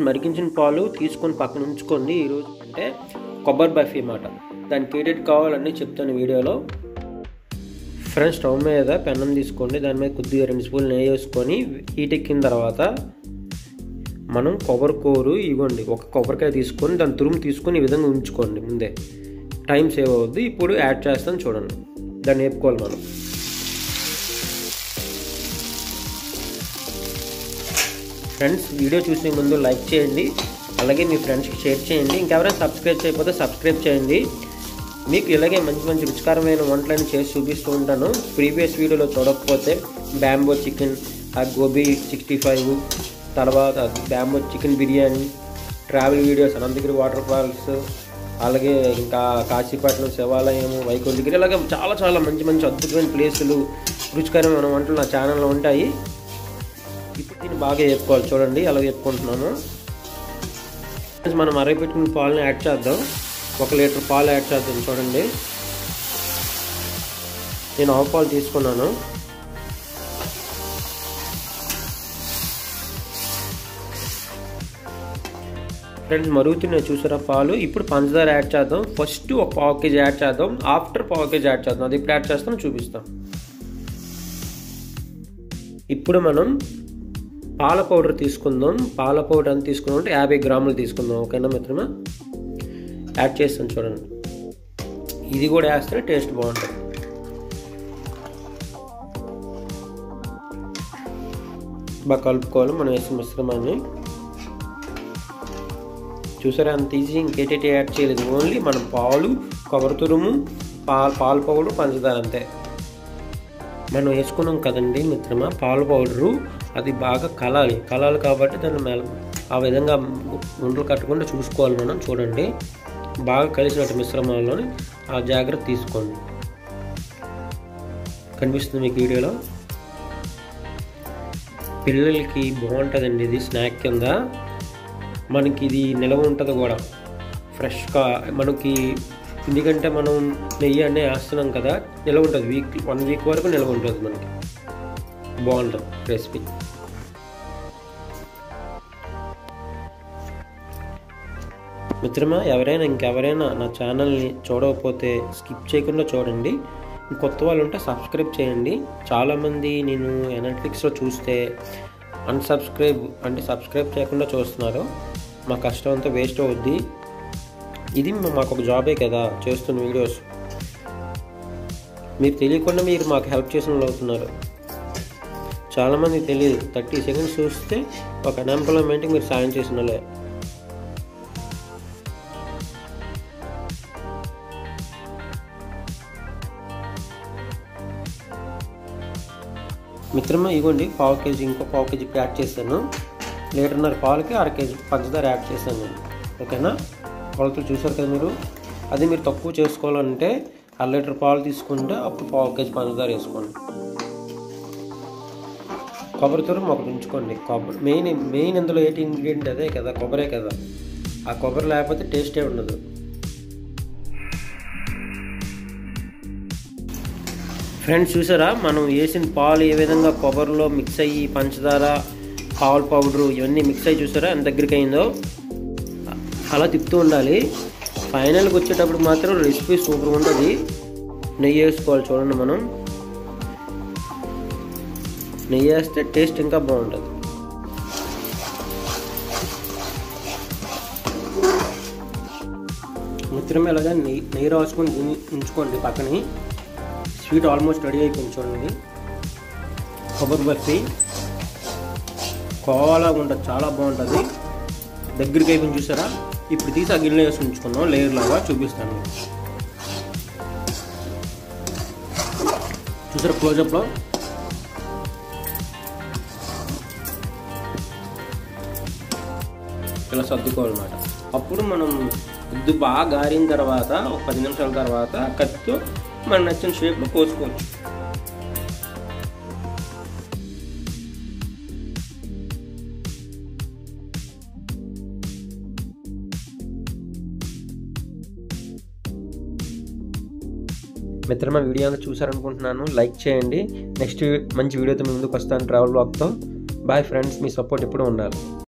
Friends మరిగించిన పాలు తీసుకొని పక్కన ఉంచుకోండి. ఈరోజు అంటే కొబ్బరి బర్ఫీ అన్నమాట. దానికి ఏటేటి కావాలన్నీ చెప్తాను వీడియోలో. ఫ్రెండ్స్ స్టవ్ మీద పెన్నం తీసుకోండి, దాని మీద కొద్దిగా 2 స్పూన్లు నెయ్యి వేసుకొని హీట్ ఎక్కిన తర్వాత మనం కొబ్బరి కూరు ఇవ్వండి. ఒక కొబ్బరికాయ తీసుకొని దాని తురుము తీసుకొని ఈ విధంగా ఉంచుకోండి. ముందే టైం సేవ్ అవుద్ది. ఇప్పుడు యాడ్ చేస్తాను చూడండి. దాన్ని వేపుకోవాలి మనం. ఫ్రెండ్స్ వీడియో చూసే ముందు లైక్ చేయండి, అలాగే మీ ఫ్రెండ్స్కి షేర్ చేయండి. ఇంకెవరైనా సబ్స్క్రైబ్ చేయకపోతే సబ్స్క్రైబ్ చేయండి. మీకు ఇలాగే మంచి మంచి రుచికరమైన వంటలను చేసి చూపిస్తూ ఉంటాను. ప్రీవియస్ వీడియోలో చూడకపోతే బ్యాంబో చికెన్, గోబీ 65, తర్వాత bamboo chicken biryani, travel videos, Ananthagiri waterfalls, అలాగే ఇంకా కాశీపట్నం శివాలయము, వైకుంఠగిరి, ఇలాగే చాలా చాలా మంచి మంచి అద్భుతమైన ప్లేసులు, రుచికరమైన వంటలు నా ఛానల్లో ఉంటాయి. ఇప్పుడు దీన్ని బాగా వేపుకోవాలి. చూడండి అలా వేపుకుంటున్నాను. మనం మరగపెట్టుకున్న పాలని యాడ్ చేద్దాం. 1 లీటర్ పాలు యాడ్ చేద్దాం. చూడండి నేను ఆవు పాలు తీసుకున్నాను. ఫ్రెండ్స్ మరుగుతున్నాయి చూసారా పాలు. ఇప్పుడు పంచదార యాడ్ చేద్దాం. ఫస్ట్ ఒక 1/2 కేజీ యాడ్ చేద్దాం, ఆఫ్టర్ 1/2 కేజీ యాడ్ చేద్దాం. అది ఇప్పుడు యాడ్ చేస్తాం, చూపిస్తాం. ఇప్పుడు మనం పాల పౌడర్ తీసుకుందాం. పాల పౌడర్ ఎంత తీసుకున్నాం అంటే 50 గ్రాములు తీసుకుందాం. ఓకేనా మిత్రమా? యాడ్ చేస్తాను చూడండి. ఇది కూడా వేస్తే టేస్ట్ బాగుంటుంది. బాగా కలుపుకోవాలి మనం వేసిన మిశ్రమాన్ని. చూసారా అంత ఈజీ. ఇంకేటేటి యాడ్ చేయలేదు, ఓన్లీ మనం పాలు, కొబ్బరి తురుము, పాల పౌడర్, పంచదార అంతే. మనం వేసుకున్నాం కదండి మిత్రమా పాల పౌడరు, అది బాగా కలాలి కాబట్టి దాన్ని ఆ విధంగా ఉండలు కట్టకుండా చూసుకోవాలి మనం. చూడండి బాగా కలిసినట్టు మిశ్రమంలోని ఆ జాగ్రత్త తీసుకోండి. కనిపిస్తుంది మీకు వీడియోలో. పిల్లలకి బాగుంటుందండి ఇది స్నాక్ కింద. మనకి ఇది నిలవ ఉంటుంది కూడా ఫ్రెష్గా మనకి, ఎందుకంటే మనం నెయ్యి అన్నీ వేస్తున్నాం కదా, నిలవ ఉంటుంది. 1 వీక్ వరకు నిలవ ఉంటుంది మనకి. బాగుంటుంది రెసిపీ. మిత్రమా ఇంకెవరైనా నా ఛానల్ని చూడకపోతే స్కిప్ చేయకుండా చూడండి. కొత్త వాళ్ళు ఉంటే సబ్స్క్రైబ్ చేయండి. చాలామంది నేను ఎనలిటిక్స్లో చూస్తే సబ్స్క్రైబ్ చేయకుండా చూస్తున్నారు. మా కష్టం అంతా వేస్ట్ అవుద్ది. ఇది మాకు ఒక జాబే కదా చేస్తున్న వీడియోస్. మీరు తెలియకుండా మీరు మాకు హెల్ప్ చేసిన వాళ్ళు అవుతున్నారు. చాలామందికి తెలియదు. 30 సెకండ్స్ చూస్తే ఒక అన్ఎంప్లాయ్మెంట్కి మీరు సాయం చేసిన వాళ్ళే. మిత్రమా ఇవ్వండి 1/2 కేజీ, ఇంకో 1/2 కేజీ యాడ్ చేశాను. 1.5 లీటర్ పాలకి 1/2 కేజీ పంచదార యాడ్ చేశాను నేను. ఓకేనా? కొలతలు చూసారు కదా మీరు. అది మీరు తక్కువ చేసుకోవాలంటే 1/2 లీటర్ పాలు తీసుకుంటే అప్పుడు 1/2 కేజీ పంచదార వేసుకోండి. కొబ్బరి తురుము ఒకటి ఉంచుకోండి. కొబ్బరి మెయిన్ ఇందులో ఏంటి ఇంగ్రీడియంట్ అదే కదా, కొబ్బరే కదా. ఆ కొబ్బరి లేకపోతే టేస్టే ఉండదు. ఫ్రెండ్స్ చూసారా మనం వేసిన పాలు ఏ విధంగా కొబ్బరిలో మిక్స్ అయ్యి పంచదార, పాల పౌడరు ఇవన్నీ మిక్స్ అయ్యి చూసారా ఎంత దగ్గరికి అయిందో. అలా తిప్పుతూ ఉండాలి. ఫైనల్కి వచ్చేటప్పుడు మాత్రం రెసిపీ సూపర్గా ఉంటుంది. నెయ్యి వేసుకోవాలి చూడండి. మనం నెయ్యి వేస్తే టేస్ట్ ఇంకా బాగుంటుంది. మిత్రమే ఇలాగా నెయ్యి రాసుకొని ఉంచుకోండి పక్కని. స్వీట్ ఆల్మోస్ట్ రెడీ అయిపోయింది చూడండి. కొబ్బరి బర్ఫీ కోవాలా ఉంటుంది, చాలా బాగుంటుంది. దగ్గరికి అయిపోయింది చూసారా. ఇప్పుడు తీసి ఆ గిన్నెలో వేసి ఉంచుకున్నాం లేయర్ లాగా. చూపిస్తాను చూసారా క్లోజప్లో. ఇలా సర్దుకోవాలన్నమాట. అప్పుడు మనం ఉద్దు బాగా గారిన తర్వాత ఒక 10 నిమిషాల తర్వాత కత్తితో మనం నచ్చిన షేప్లో కోసుకోవచ్చు. మిత్రమా వీడియో అంతా చూసారనుకుంటున్నాను. లైక్ చేయండి. నెక్స్ట్ మంచి వీడియోతో ముందుకు వస్తాను ట్రావెల్ బ్లాగ్తో. బాయ్ ఫ్రెండ్స్, మీ సపోర్ట్ ఎప్పుడూ ఉండాలి.